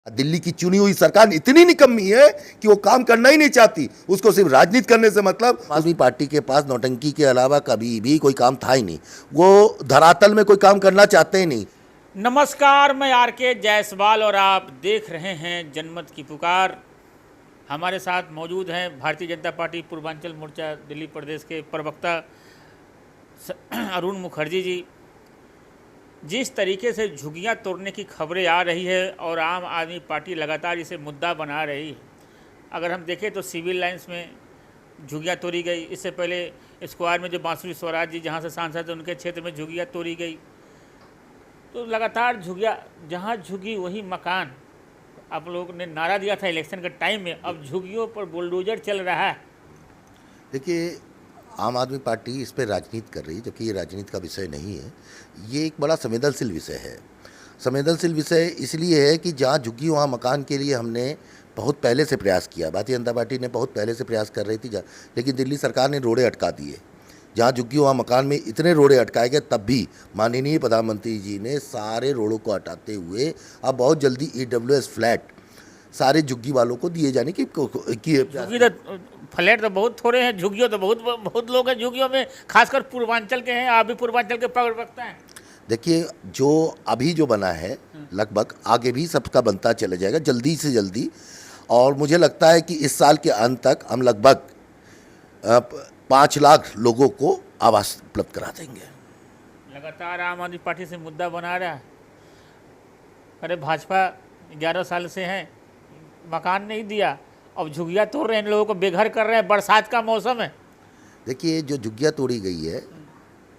दिल्ली की चुनी हुई सरकार इतनी निकम्मी है कि वो काम करना ही नहीं चाहती। उसको सिर्फ राजनीति करने से मतलब। आम आदमी पार्टी के पास नौटंकी के अलावा कभी भी कोई काम था ही नहीं। वो धरातल में कोई काम करना चाहते ही नहीं। नमस्कार, मैं आर के जायसवाल और आप देख रहे हैं जनमत की पुकार। हमारे साथ मौजूद हैं भारतीय जनता पार्टी पूर्वांचल मोर्चा दिल्ली प्रदेश के प्रवक्ता अरुण मुखर्जी जी। जिस तरीके से झुग्गियां तोड़ने की खबरें आ रही है और आम आदमी पार्टी लगातार इसे मुद्दा बना रही है। अगर हम देखें तो सिविल लाइंस में झुग्गियां तोड़ी गई, इससे पहले स्क्वायर में जो बांसुरी स्वराज जी जहां से सांसद हैं उनके क्षेत्र में झुग्गियां तोड़ी गई। तो लगातार झुग्गियां, जहां झुग्गी वही मकान। आप लोगों ने नारा दिया था इलेक्शन के टाइम में, अब झुग्गियों पर बुलडोजर चल रहा है। देखिए, आम आदमी पार्टी इस पर राजनीति कर रही है, जबकि ये राजनीति का विषय नहीं है। ये एक बड़ा संवेदनशील विषय है। संवेदनशील विषय इसलिए है कि जहाँ झुग्गी वहाँ मकान के लिए हमने बहुत पहले से प्रयास किया। भारतीय जनता पार्टी ने बहुत पहले से प्रयास कर रही थी, लेकिन दिल्ली सरकार ने रोड़े अटका दिए। जहाँ झुग्गी वहाँ मकान में इतने रोड़े अटकाए गए, तब भी माननीय प्रधानमंत्री जी ने सारे रोड़ों को हटाते हुए अब बहुत जल्दी EWS फ्लैट सारे झुग्गी वालों को दिए जाने की झुग्गी तो फ्लैट तो बहुत थोड़े हैं, झुग्गियों तो बहुत लोग हैं झुग्गियों में, खासकर पूर्वांचल के हैं। आप भी पूर्वांचल के प्रवक्ता हैं। देखिए, जो अभी जो बना है लगभग आगे भी सबका बनता चला जाएगा जल्दी से जल्दी। और मुझे लगता है कि इस साल के अंत तक हम लगभग 5 लाख लोगों को आवास उपलब्ध करा देंगे। लगातार आम आदमी पार्टी से मुद्दा बना रहा है। अरे भाजपा 11 साल से हैं, मकान नहीं दिया, अब झुग्गियाँ तोड़ रहे हैं, इन लोगों को बेघर कर रहे हैं। बरसात का मौसम है। देखिए, जो झुग्गियाँ तोड़ी गई है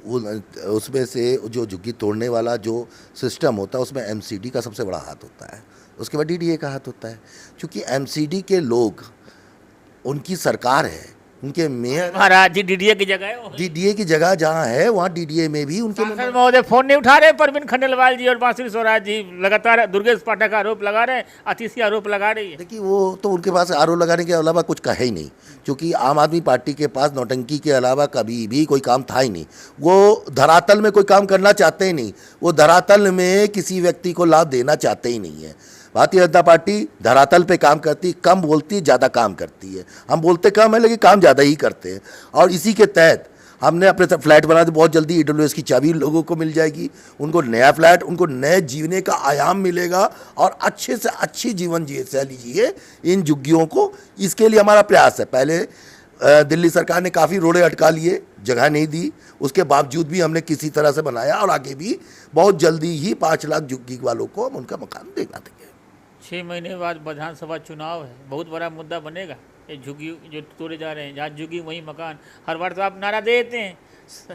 उसमें से जो झुग्गी तोड़ने वाला जो सिस्टम होता है उसमें MCD का सबसे बड़ा हाथ होता है, उसके बाद DDA का हाथ होता है। क्योंकि MCD के लोग, उनकी सरकार है, उनके मेयर महाराज जी DDA की जगह है। DDA की जगह जहाँ है वहाँ DDA में भी उनके सांसद महोदय फोन नहीं उठा रहे। परवीन खंडेलवाल जी और बांसुरी स्वराज जी लगातार दुर्गेश पाठक आरोप लगा रहे हैं, अतिशी आरोप लगा रही है। देखिए, वो तो उनके पास आरोप लगाने के अलावा कुछ कहे ही नहीं। क्योंकि आम आदमी पार्टी के पास नौटंकी के अलावा कभी भी कोई काम था ही नहीं। वो धरातल में कोई काम करना चाहते ही नहीं। वो धरातल में किसी व्यक्ति को लाभ देना चाहते ही नहीं है। भारतीय जनता पार्टी धरातल पे काम करती, कम बोलती, ज़्यादा काम करती है। हम बोलते कम है लेकिन काम ज़्यादा ही करते हैं। और इसी के तहत हमने अपने फ्लैट बना दिए। बहुत जल्दी EWS की चाबी लोगों को मिल जाएगी। उनको नया फ्लैट, उनको नए जीने का आयाम मिलेगा और अच्छे से अच्छी जीवन शैली जिए इन झुग्गियों को। इसके लिए हमारा प्रयास है। पहले दिल्ली सरकार ने काफ़ी रोड़े अटका लिए, जगह नहीं दी, उसके बावजूद भी हमने किसी तरह से बनाया और आगे भी बहुत जल्दी ही 5 लाख झुग्गी वालों को हम उनका मकान दिला देंगे। 6 महीने बाद विधानसभा चुनाव है, बहुत बड़ा मुद्दा बनेगा ये झुग्गी जो तोड़े जा रहे हैं। जहाँ झुग्गी वहीं मकान। हर बार तो आप नारा दे देते हैं,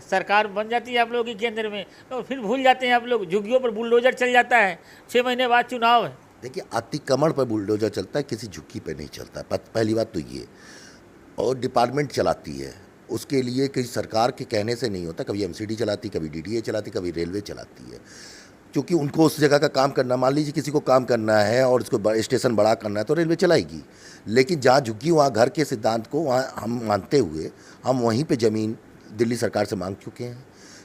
सरकार बन जाती है आप लोगों की केंद्र में, तो फिर भूल जाते हैं आप लोग। झुग्गियों पर बुलडोजर चल जाता है। 6 महीने बाद चुनाव है। देखिए, अतिक्रमण पर बुलडोजर चलता है, किसी झुग्गी पर नहीं चलता। पहली बात तो ये। और डिपार्टमेंट चलाती है, उसके लिए किसी सरकार के कहने से नहीं होता। कभी MCD चलाती, कभी DDA चलाती, कभी रेलवे चलाती है। क्योंकि उनको उस जगह का काम करना, मान लीजिए किसी को काम करना है और उसको स्टेशन बड़ा करना है तो रेलवे चलाएगी। लेकिन जहाँ झुग्गी वहाँ घर के सिद्धांत को वहाँ हम मानते हुए हम वहीं पे ज़मीन दिल्ली सरकार से मांग चुके हैं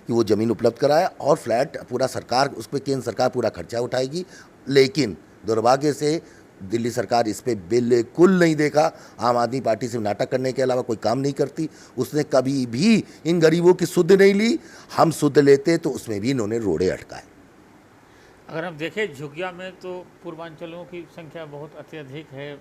कि वो ज़मीन उपलब्ध कराए और फ्लैट पूरा सरकार, उस पर केंद्र सरकार पूरा खर्चा उठाएगी। लेकिन दुर्भाग्य से दिल्ली सरकार इस पर बिल्कुल नहीं देखा। आम आदमी पार्टी से नाटक करने के अलावा कोई काम नहीं करती। उसने कभी भी इन गरीबों की सुध नहीं ली। हम सुध लेते तो उसमें भी इन्होंने रोड़े अटकाए। अगर हम देखें झुग्गिया में तो पूर्वांचलों की संख्या बहुत अत्यधिक है।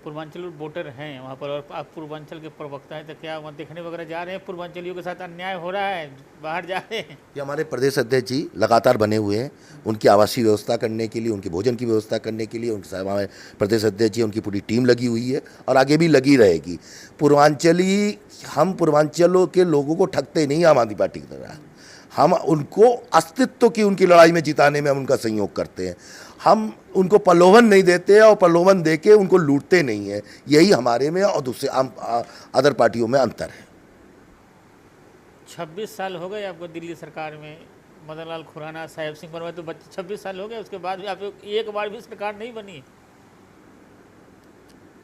पूर्वांचल वोटर हैं वहाँ पर, और आप पूर्वांचल के प्रवक्ता हैं, तो क्या वहाँ देखने वगैरह जा रहे हैं? पूर्वांचलियों के साथ अन्याय हो रहा है, बाहर जा रहे हैं? ये हमारे प्रदेश अध्यक्ष जी लगातार बने हुए हैं उनकी आवासीय व्यवस्था करने के लिए, उनकी भोजन की व्यवस्था करने के लिए। उनके हमारे प्रदेश अध्यक्ष जी, उनकी पूरी टीम लगी हुई है और आगे भी लगी रहेगी। पूर्वांचली, हम पूर्वांचलों के लोगों को ठगते नहीं आम आदमी पार्टी की तरह। हम उनको अस्तित्व की उनकी लड़ाई में जिताने में हम उनका सहयोग करते हैं। हम उनको प्रलोभन नहीं देते और प्रलोभन देके उनको लूटते नहीं हैं। यही हमारे में और दूसरे अदर पार्टियों में अंतर है। 26 साल हो गए आपको दिल्ली सरकार में। मदन लाल खुराना, साहेब सिंह बनवाए, तो 26 साल हो गए, उसके बाद भी आप एक बार भी सरकार नहीं बनी।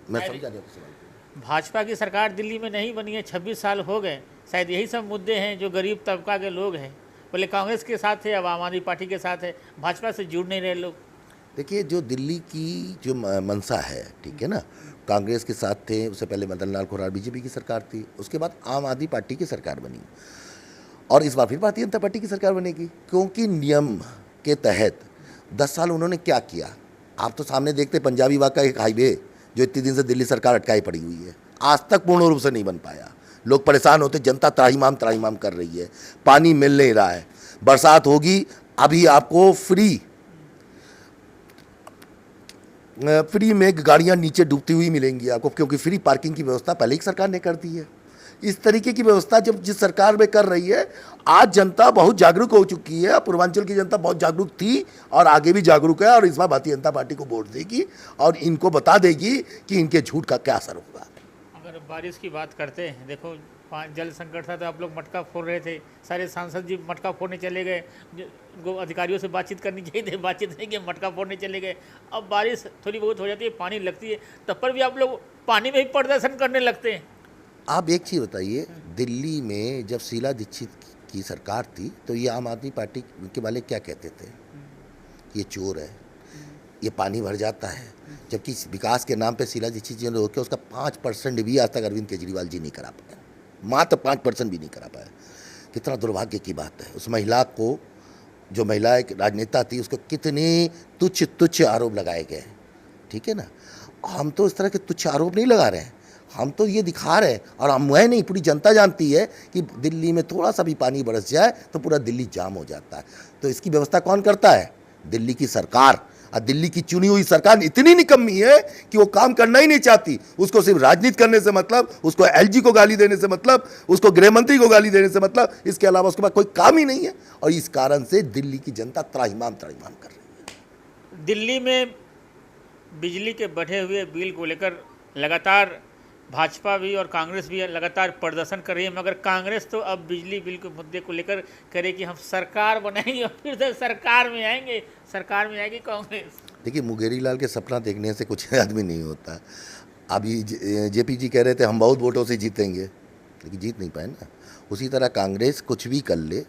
मैं समझा नहीं आपका सवाल। भाजपा की सरकार दिल्ली में नहीं बनी है, 26 साल हो गए। शायद यही सब मुद्दे हैं जो गरीब तबका के लोग हैं। पहले कांग्रेस के साथ थे, अब आम आदमी पार्टी के साथ है, भाजपा से जुड़ नहीं रहे लोग। देखिए, जो दिल्ली की जो मंशा है, ठीक है ना, कांग्रेस के साथ थे, उससे पहले मदन लाल खुरार बीजेपी की सरकार थी, उसके बाद आम आदमी पार्टी की सरकार बनी और इस बार फिर भारतीय जनता पार्टी की सरकार बनेगी, क्योंकि नियम के तहत 10 साल उन्होंने क्या किया। आप तो सामने देखते, पंजाबी बाग का एक हाईवे जो इतने दिन से दिल्ली सरकार अटकाई पड़ी हुई है, आज तक पूर्ण रूप से नहीं बन पाया। लोग परेशान होते, जनता त्राहिमाम कर रही है, पानी मिल नहीं रहा है। बरसात होगी, अभी आपको फ्री में गाड़ियां नीचे डूबती हुई मिलेंगी आपको, क्योंकि फ्री पार्किंग की व्यवस्था पहले ही सरकार ने कर दी है। इस तरीके की व्यवस्था जब जिस सरकार में कर रही है, आज जनता बहुत जागरूक हो चुकी है। पूर्वांचल की जनता बहुत जागरूक थी और आगे भी जागरूक है, और इस बार भारतीय जनता पार्टी को वोट देगी और इनको बता देगी कि इनके झूठ का क्या असर होगा। अगर बारिश की बात करते हैं, देखो जल संकट था तो आप लोग मटका फोड़ रहे थे, सारे सांसद जी मटका फोड़ने चले गए, उनको अधिकारियों से बातचीत करनी चाहिए थी, बातचीत नहीं की, मटका फोड़ने चले गए। अब बारिश थोड़ी बहुत हो जाती है, पानी लगती है, तब पर भी आप लोग पानी में ही प्रदर्शन करने लगते हैं। आप एक चीज़ बताइए, दिल्ली में जब शीला दीक्षित की सरकार थी तो ये आम आदमी पार्टी के वाले क्या कहते थे? ये चोर है, ये पानी भर जाता है, जबकि विकास के नाम पे शीला दीक्षित जी ने रोका, उसका 5% भी आज तक अरविंद केजरीवाल जी नहीं करा पाए, मात्र 5% भी नहीं करा पाए। कितना दुर्भाग्य की बात है। उस महिला को, जो महिला एक राजनेता थी, उसको कितने तुच्छ आरोप लगाए गए, ठीक है ना। हम तो इस तरह के तुच्छ आरोप नहीं लगा रहे हैं, हम तो ये दिखा रहे हैं, और हम वह नहीं, पूरी जनता जानती है कि दिल्ली में थोड़ा सा भी पानी बरस जाए तो पूरा दिल्ली जाम हो जाता है। तो इसकी व्यवस्था कौन करता है? दिल्ली की सरकार। और दिल्ली की चुनी हुई सरकार इतनी निकम्मी है कि वो काम करना ही नहीं चाहती। उसको सिर्फ राजनीति करने से मतलब, उसको एलजी को गाली देने से मतलब, उसको गृह मंत्री को गाली देने से मतलब, इसके अलावा उसके पास कोई काम ही नहीं है। और इस कारण से दिल्ली की जनता त्राहिमाम कर रही है। दिल्ली में बिजली के बढ़े हुए बिल को लेकर लगातार भाजपा भी और कांग्रेस भी लगातार प्रदर्शन कर रही है, मगर कांग्रेस तो अब बिजली बिल के मुद्दे को लेकर करे कि हम सरकार बनाएंगे और फिर से सरकार में आएगी कांग्रेस। देखिए, मुंगेरी लाल के सपना देखने से कुछ आदमी नहीं होता। अभी जेपी जी कह रहे थे हम बहुत वोटों से जीतेंगे, लेकिन जीत नहीं पाए ना। उसी तरह कांग्रेस कुछ भी कर ले,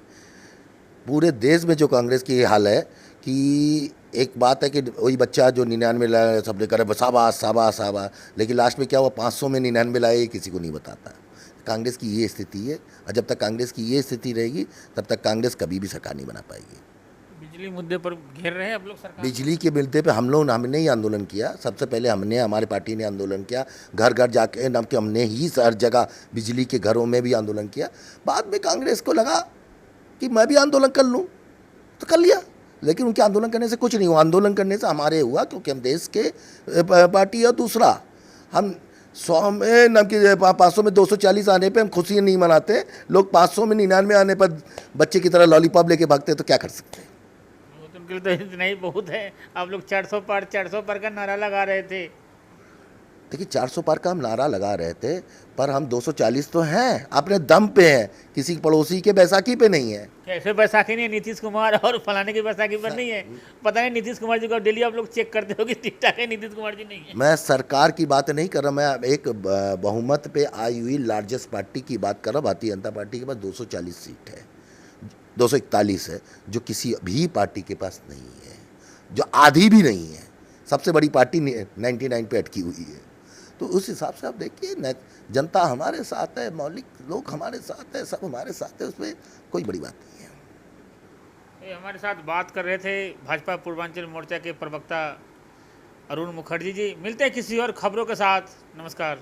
पूरे देश में जो कांग्रेस की हाल है कि एक बात है कि वही बच्चा जो 99 लाए सबने करे शाबाश शाबाश शाबाश, लेकिन लास्ट में क्या हुआ, 500 में 99 लाए, किसी को नहीं बताता। कांग्रेस की ये स्थिति है, और जब तक कांग्रेस की ये स्थिति रहेगी तब तक कांग्रेस कभी भी सरकार नहीं बना पाएगी। बिजली मुद्दे पर घेर रहे हैं आप लोग सरकार? बिजली के मुद्दे पे हमने ही आंदोलन किया। सबसे पहले हमारी पार्टी ने आंदोलन किया, घर घर जाके नाम के हमने ही हर जगह बिजली के घरों में भी आंदोलन किया। बाद में कांग्रेस को लगा कि मैं भी आंदोलन कर लूँ, तो कर लिया, लेकिन उनके आंदोलन करने से कुछ नहीं हुआ। आंदोलन करने से हमारे हुआ, क्योंकि हम देश के पार्टी है। दूसरा, हम 100 में नाम की 500 में 240 आने पे हम खुशी नहीं मनाते। लोग 500 में 99 आने पर बच्चे की तरह लॉलीपॉप लेके भागते, तो क्या कर सकते हैं। वो तो उनके लिए तो इतना ही बहुत है। आप लोग 400 पार का नारा लगा रहे थे। देखिए, 400 पार का हम नारा लगा रहे थे, पर हम 240 तो हैं, अपने दम पे हैं, किसी पड़ोसी के बैसाखी पे नहीं है। कैसे बैसाखी नहीं, नीतीश कुमार और फलाने की बैसाखी पर नहीं है। पता नहीं नीतीश कुमार जी को डेली आप लोग चेक करते हो कि ठीक ठाक है, नीतीश कुमार जी नहीं है। मैं सरकार की बात नहीं कर रहा, मैं एक बहुमत पे आई हुई लार्जेस्ट पार्टी की बात कर रहा हूँ। भारतीय जनता पार्टी के पास 240 सीट है, 241 है, जो किसी भी पार्टी के पास नहीं है, जो आधी भी नहीं है। सबसे बड़ी पार्टी 99 पे अटकी हुई है। तो उस हिसाब से आप देखिए, जनता हमारे साथ है, मौलिक लोग हमारे साथ है, सब हमारे साथ है, उसमें कोई बड़ी बात नहीं है। ये हमारे साथ बात कर रहे थे भाजपा पूर्वांचल मोर्चा के प्रवक्ता अरुण मुखर्जी जी। मिलते हैं किसी और खबरों के साथ। नमस्कार।